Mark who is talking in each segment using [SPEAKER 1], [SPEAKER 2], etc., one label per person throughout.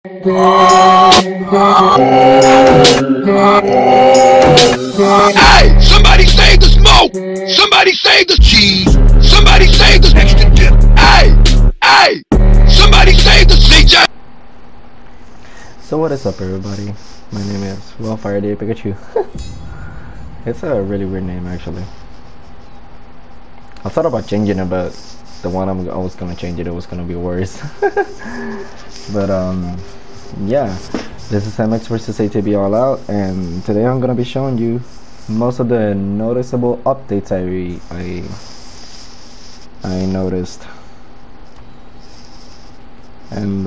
[SPEAKER 1] Hey, somebody save the smoke! Somebody save the cheese! Somebody save the extra dip! Hey, somebody save the CJ!
[SPEAKER 2] So what is up, everybody? My name is Wildfire Day Pikachu. It's a really weird name, actually. I thought about changing it, but the one I was gonna change it was gonna be worse. But yeah, this is MX versus ATV All Out, and today I'm gonna be showing you most of the noticeable updates I noticed, and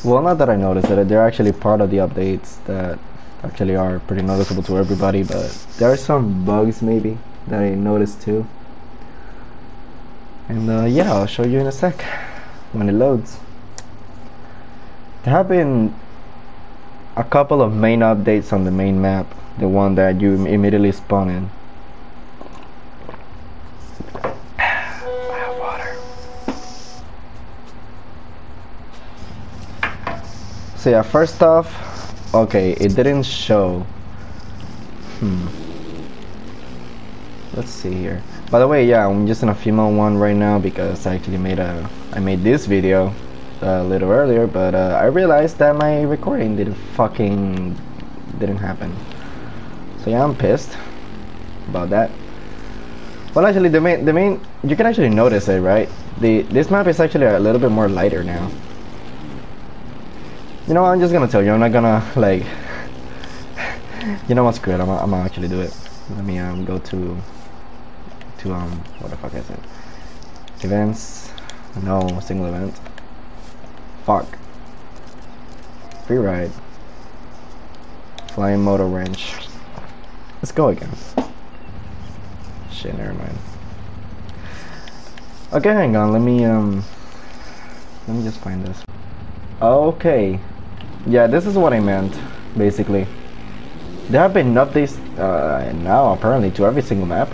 [SPEAKER 2] well, not that I noticed it, they're actually part of the updates that actually are pretty noticeable to everybody, but there are some bugs maybe that I noticed too. And yeah, I'll show you in a sec when it loads. There have been a couple of main updates on the main map, the one that you immediately spawn in. I have water. So yeah, first off, okay, it didn't show. Let's see here. By the way, yeah, I'm just in a female one right now because I actually I made this video a little earlier, but I realized that my recording didn't happen. So yeah, I'm pissed about that. Well, actually, the main you can actually notice it, right? This map is actually a little bit more lighter now. You know what, I'm just gonna tell you, I'm not gonna like you know what's good, I'm gonna actually do it. Let me go to what the fuck is it? Events? No, single event. Fuck. Free ride. Flying motor wrench. Let's go again. Shit, never mind. Okay, hang on, let me just find this. Okay. Yeah, this is what I meant, basically. There have been updates now apparently to every single map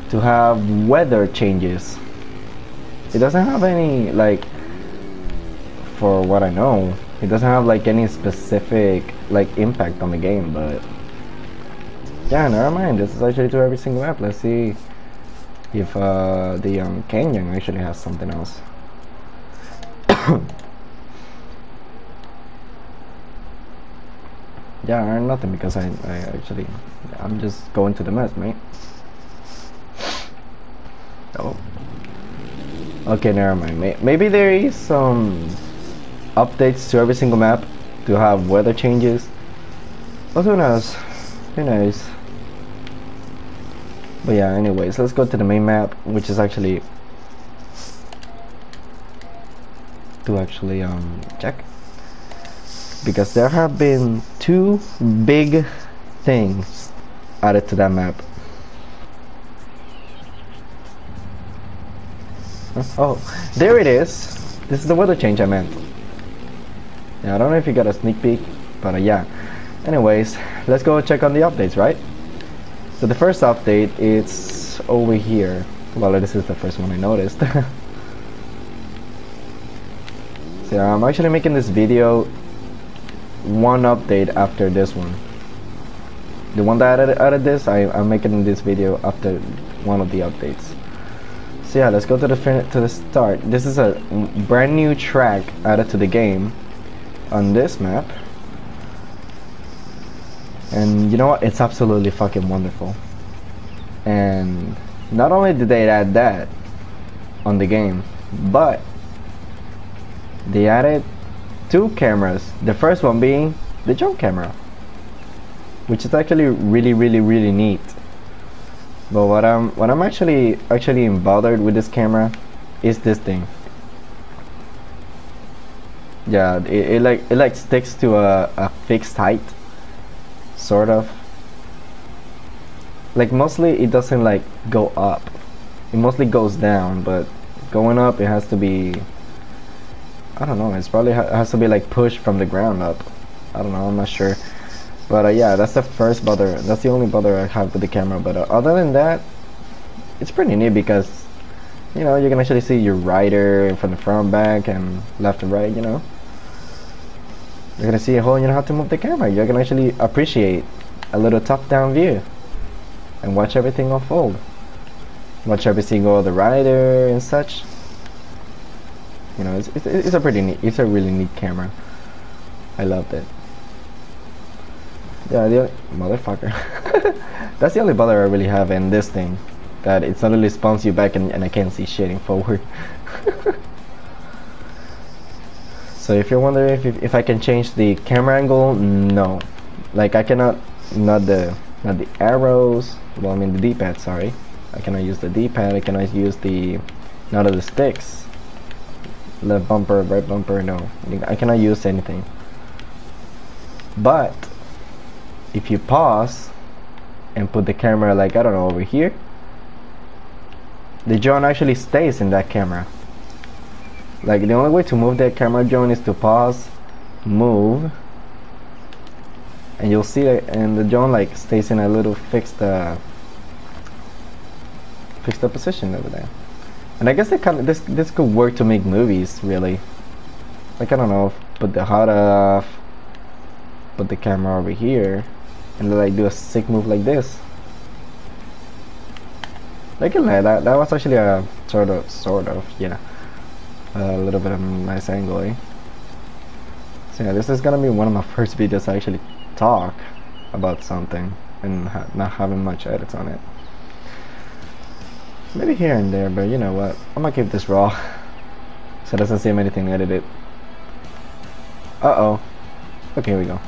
[SPEAKER 2] to have weather changes. It doesn't have any, like, for what I know, it doesn't have like any specific like impact on the game, but yeah, never mind. This is actually to every single map. Let's see if the canyon actually has something else. Yeah, I earned nothing because I'm just going to the mess, mate. Oh. Okay, never mind. Maybe there is some updates to every single map to have weather changes. But who knows? Who knows? But yeah, anyways, let's go to the main map, which is actually to actually check. Because there have been two big things added to that map. Oh, there it is. This is the weather change I meant. Yeah, I don't know if you got a sneak peek, but yeah. Anyways, let's go check on the updates, right? So the first update is over here. Well, this is the first one I noticed. So I'm actually making this video one update after this one. The one that added this, I'm making this video after one of the updates. So yeah, let's go to the start. This is a brand new track added to the game on this map, and you know what? It's absolutely fucking wonderful. And not only did they add that on the game, but they added two cameras. The first one being the drone camera, which is actually really neat. But what I'm actually bothered with this camera is this thing. Yeah, it like sticks to a fixed height, sort of. Like mostly it doesn't like go up. It mostly goes down, but going up it has to be, I don't know, it's probably has to be like pushed from the ground up. I don't know, I'm not sure. But yeah, that's the first bother. That's the only bother I have with the camera. But other than that, it's pretty neat because you know, you can actually see your rider from the front, back, and left and right, you know. You're gonna see a whole, you know, how to move the camera. You're gonna actually appreciate a little top-down view and watch everything unfold. Watch every single other rider and such. You know, it's a pretty neat, it's a really neat camera. I loved it. Yeah, the motherfucker. That's the only bother I really have in this thing. That it suddenly spawns you back and I can't see shit in forward. So if you're wondering if I can change the camera angle, no. Like I cannot, not the arrows. Well, I mean the D-pad. Sorry, I cannot use the D-pad. I cannot use the none of the sticks. Left bumper, right bumper. No, I cannot use anything. But if you pause and put the camera, like, I don't know, over here, the drone actually stays in that camera. Like the only way to move that camera drone is to pause, move, and you'll see that, and the drone like stays in a little fixed position over there. And I guess they kind of, this could work to make movies, really. Like, I don't know, put the HUD off, put the camera over here, and like do a sick move like this. Like that was actually a sort of, yeah, a little bit of a nice angle, eh? So yeah, this is gonna be one of my first videos I actually talk about something and not having much edits on it. Maybe here and there, but you know what, I'm gonna keep this raw so it doesn't seem anything edited. Uh-oh. Okay, here we go.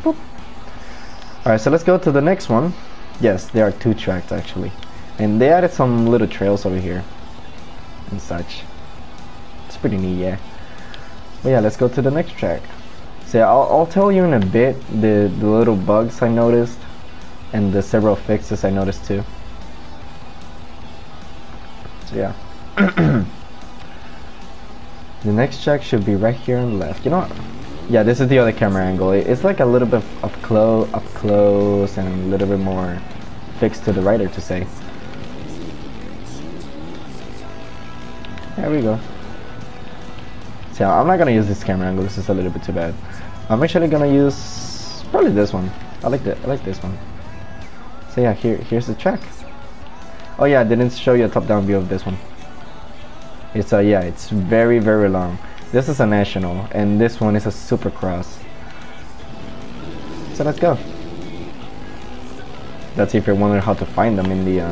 [SPEAKER 2] Boop. Alright, so let's go to the next one. Yes, there are 2 tracks actually, and they added some little trails over here and such. It's pretty neat, yeah. But yeah, let's go to the next track. So yeah, I'll tell you in a bit the little bugs I noticed and the several fixes I noticed too. So yeah. The next track should be right here on the left. You know what? Yeah, this is the other camera angle. It's like a little bit up close and a little bit more fixed to the rider, to say. There we go. So I'm not gonna use this camera angle. This is a little bit too bad. I'm actually gonna use probably this one. I like this one. So yeah, here's the track. Oh yeah, I didn't show you a top-down view of this one. It's yeah, it's very long. This is a national, and this one is a supercross. So let's go. That's if you're wondering how to find them in the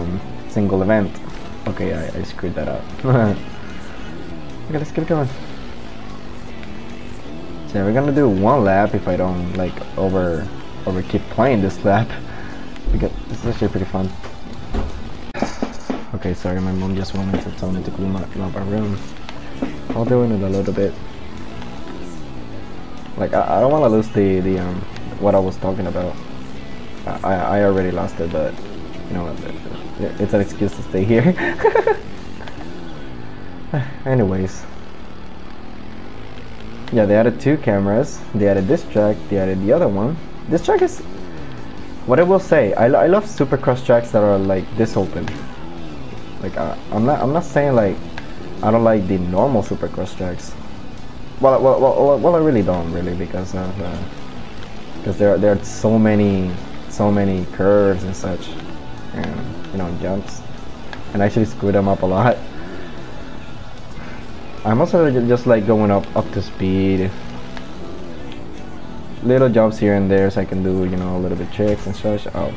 [SPEAKER 2] single event. Okay, I screwed that up. Okay, let's get going. So we're gonna do 1 lap if I don't like over keep playing this lap, because this is actually pretty fun. Okay, sorry, my mom just wanted to tell me to clean up my room. I'll do it in a little bit. Like I don't want to lose the what I was talking about. I already lost it, but you know what? It's an excuse to stay here. Anyways, yeah, they added 2 cameras. They added this track. They added the other one. This track is, what I will say, I love supercross tracks that are like this open. Like I'm not saying like I don't like the normal supercross tracks. Well, I really don't because there are so many curves and such, and you know, jumps, and I actually screw them up a lot. I'm also just like going up to speed, little jumps here and there, so I can do, you know, a little bit tricks and such. Oh,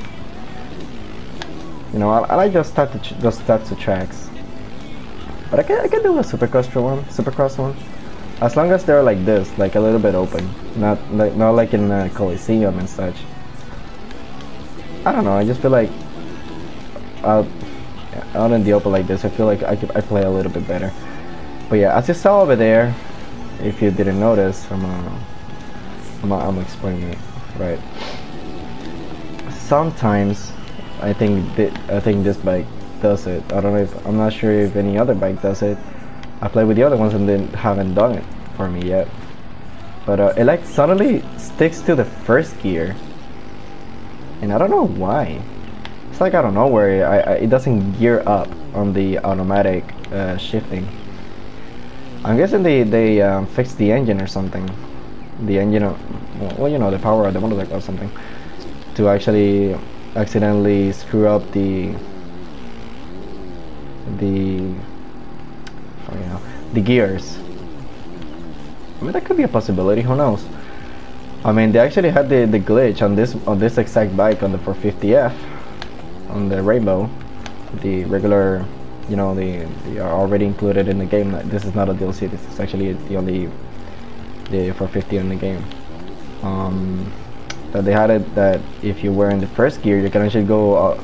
[SPEAKER 2] you know, I like those types of tracks, but I can do a supercross one, as long as they're like this, like a little bit open, not like in a Coliseum and such. I don't know, I just feel like out in the open like this, I feel like I play a little bit better. But yeah, as you saw over there, if you didn't notice, I'm explaining it right. Sometimes I think this bike does it. I don't know if, I'm not sure if any other bike does it. I played with the other ones and they haven't done it for me yet. But it like suddenly sticks to the first gear, and I don't know why. It's like, I don't know where it doesn't gear up on the automatic shifting. I'm guessing they fixed the engine or something. The engine, well, you know, the power of the motorcycle or something, to actually accidentally screw up the oh, you know, the gears. I mean, that could be a possibility. Who knows? I mean, they actually had the glitch on this exact bike on the 450F, on the Rainbow, the regular, you know, they are already included in the game. This is not a DLC. This is actually the 450 in the game. That they had it that if you were in the first gear, you can actually go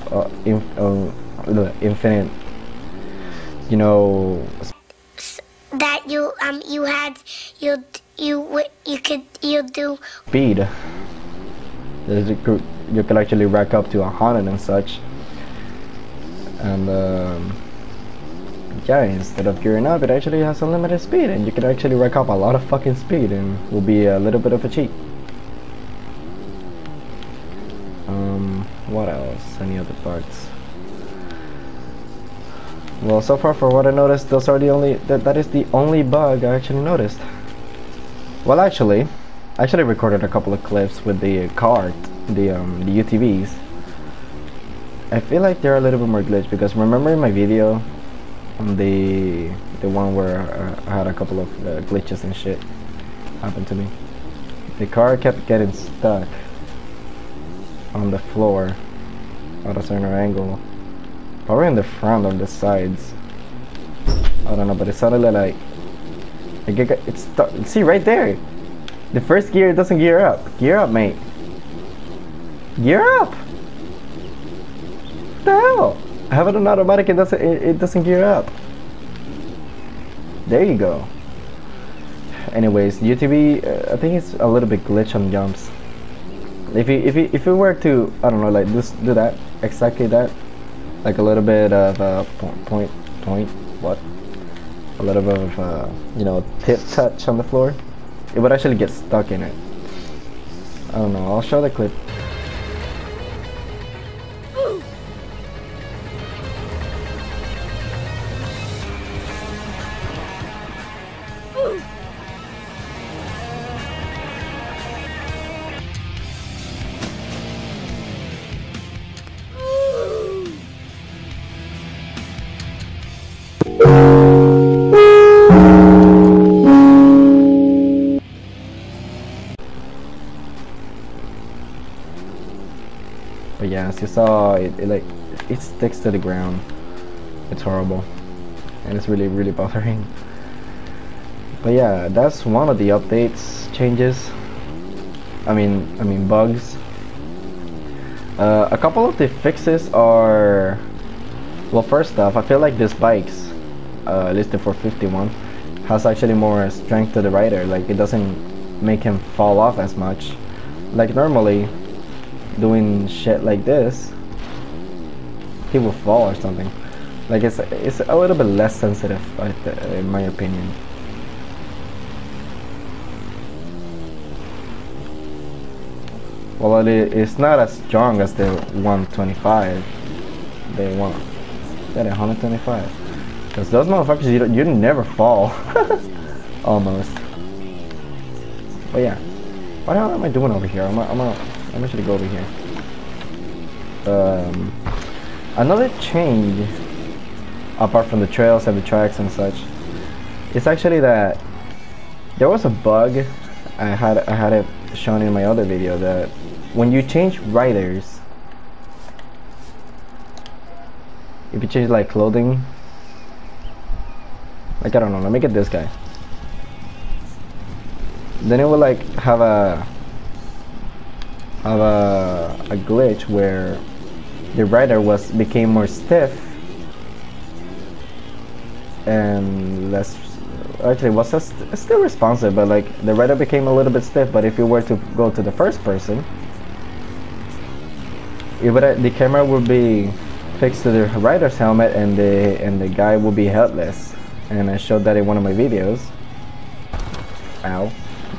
[SPEAKER 2] infinite, you know.
[SPEAKER 3] That you do
[SPEAKER 2] Speed. You can actually rack up to 100 and such. And yeah, instead of gearing up, it actually has unlimited speed, and you can actually rack up a lot of fucking speed, and will be a little bit of a cheat. What else? Any other parts? Well, so far for what I noticed, those are the only that is the only bug I actually noticed. Well, actually, I actually recorded a couple of clips with the cart, the UTVs. I feel like they're a little bit more glitched, because remember in my video, the one where I had a couple of glitches and shit happen to me. The car kept getting stuck on the floor at a certain angle, probably in the front or the sides. I don't know, but it sounded like it's stuck. See right there, the first gear doesn't gear up. Gear up, mate. Gear up. What the hell? I have it on automatic. It doesn't gear up. There you go. Anyways, UTV, I think it's a little bit glitch on jumps. If you were to, I don't know, like do that exactly that, like a little bit of a little bit of you know, tip touch on the floor, it would actually get stuck in it. I don't know. I'll show the clip. But yeah, as you saw, it sticks to the ground. It's horrible, and it's really, really bothering. But yeah, that's one of the updates, changes. I mean bugs. A couple of the fixes are, well, first off, I feel like this bike's listed for 51 has actually more strength to the rider. Like, it doesn't make him fall off as much. Like normally, doing shit like this, he will fall or something. Like, it's a little bit less sensitive, in my opinion. Well, it's not as strong as the 125. They want that 125, because those motherfuckers, you never fall. Almost. But yeah, what the hell am I doing over here? I'm actually go over here. Another change, apart from the trails and the tracks and such, is actually that there was a bug. I had it shown in my other video, that when you change riders, if you change like clothing, like, I don't know, let me get this guy, then it will like have a glitch where the rider became more stiff and less, actually was still responsive, but like the rider became a little bit stiff. But if you were to go to the first person, the camera would be fixed to the rider's helmet, and the guy will be headless. And I showed that in one of my videos. Ow.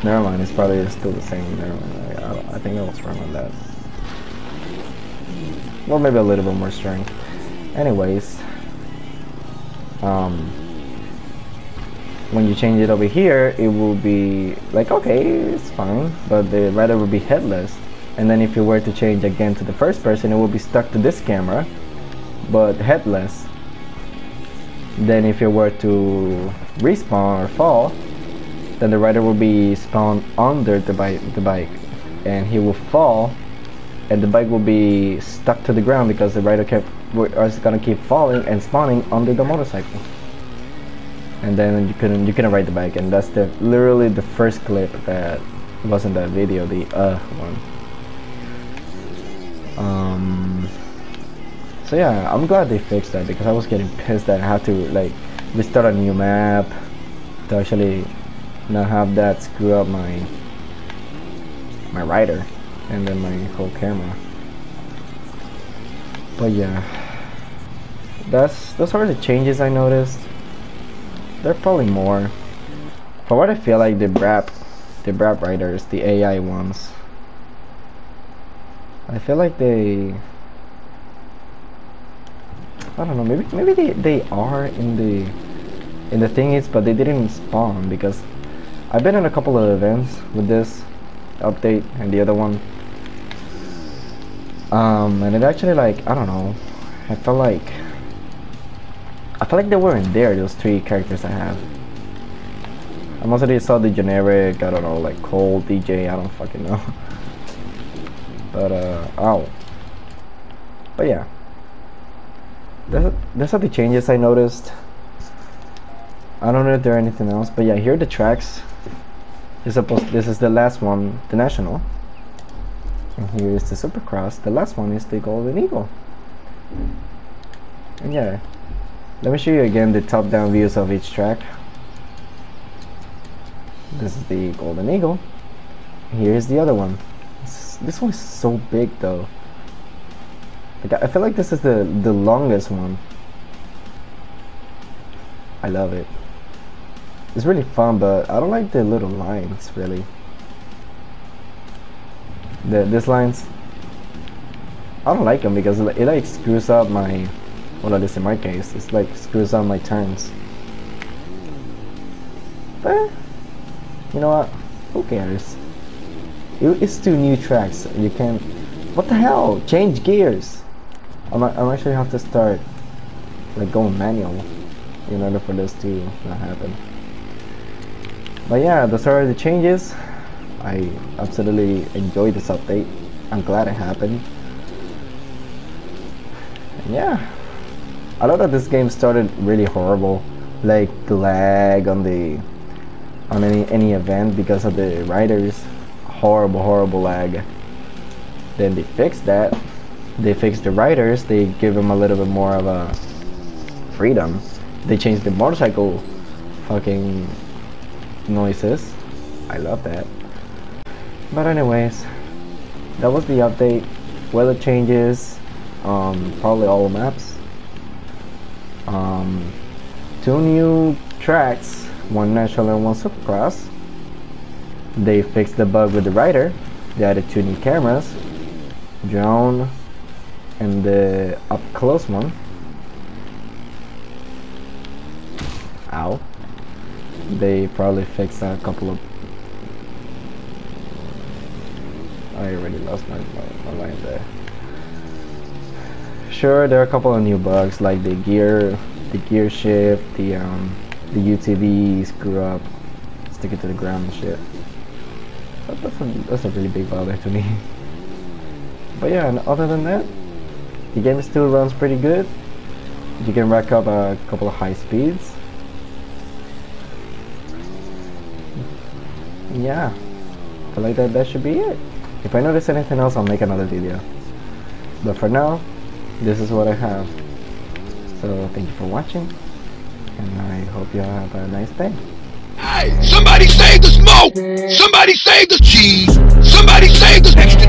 [SPEAKER 2] Never mind, it's probably still the same. Never mind. I think I was wrong on that. Or maybe a little bit more strength. Anyways, when you change it over here, it will be like, okay, it's fine, but the rider will be headless. And then if you were to change again to the first person, it will be stuck to this camera but headless. Then if you were to respawn or fall, then the rider will be spawned under the bike, and he will fall, and the bike will be stuck to the ground because the rider is gonna keep falling and spawning under the motorcycle. And then you couldn't ride the bike, and that's literally the first clip that was in that video, the one. So yeah, I'm glad they fixed that, because I was getting pissed that I had to like restart a new map to actually not have that screw up my rider and then my whole camera. But yeah, those are the changes I noticed. There are probably more. For what I feel like, the brap riders, the AI ones, I feel like they, I don't know, maybe they are in the thingies, but they didn't spawn, because I've been in a couple of events with this update and the other one, and it actually, like, I don't know, I felt like they weren't there, those 3 characters I have. I mostly saw the generic, I don't know, like Cole, DJ, I don't fucking know. But but yeah, those are the changes I noticed. I don't know if there are anything else, but yeah, here are the tracks. This is the last one, the National, and here is the Supercross. The last one is the Golden Eagle. And yeah, let me show you again the top-down views of each track. This is the Golden Eagle. Here's the other one. This one's so big though. Like, I feel like this is the longest one. I love it. It's really fun, but I don't like the little lines really. These lines, I don't like them because it like screws up my, well, at least in my case, it's like screws up my turns. But you know what? Who cares? It's 2 new tracks. You can't. What the hell? Change gears. I'm actually have to start like going manual in order for this to not happen. But yeah, those are the changes. I absolutely enjoyed this update. I'm glad it happened. And yeah, I love that this game started really horrible, like the lag on any event because of the riders. Horrible lag. Then they fixed that. They fixed the riders. They give them a little bit more of a freedom. They changed the motorcycle fucking noises. I love that. But anyways, that was the update. Weather changes, probably all maps. 2 new tracks, 1 National and 1 Supercross. They fixed the bug with the rider. They added 2 new cameras, drone and the up close one. Ow. They probably fixed a couple of, I already lost my line there. Sure, there are a couple of new bugs like the gear shift, the UTV screw up, stick it to the ground and shit. That's a really big bother to me. But yeah, and other than that, the game still runs pretty good. You can rack up a couple of high speeds. Yeah, I feel like that should be it. If I notice anything else, I'll make another video. But for now, this is what I have. So thank you for watching, and I hope you have a nice day.
[SPEAKER 1] Hey, somebody save the smoke! Somebody save the cheese! Somebody save the extra